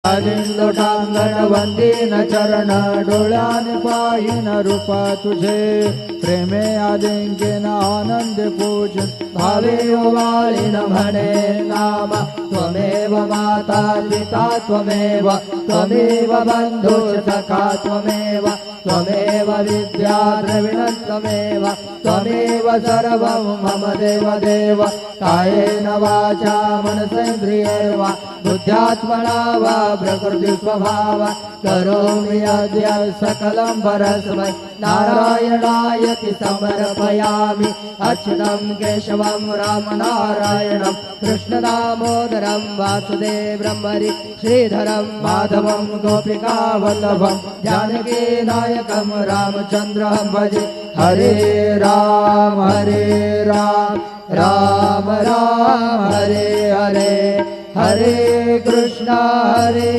लोटांगण वंदीन चरण डोळ्याने पाहिन रूप तुझे प्रेमे आदिंकेन आनंद पूजन भावे ओवाळीन म्हणे नाम त्वमेव माता पिता त्वमेव त्वमेव बंधु सखा त्वमेव त्वमेव विद्या द्रविण त्वमेव त्वमेव सर्वं मम देव देव कायेन वाचा मनसेन्द्रियैर्वा बुद्ध्यात्मना वा प्रकृति स्वभाव करोमि अद्य सकलं परस्मै नारायणायति समर्पयामि अच्युतं केशवं रामनारायणं कृष्णदामोदरं वासुदेवं हरि श्रीधरं माधवं गोपिकावल्लभं जानकीनायकं रामचन्द्रं भजे हरे राम राम राम हरे हरे हरे कृष्ण हरे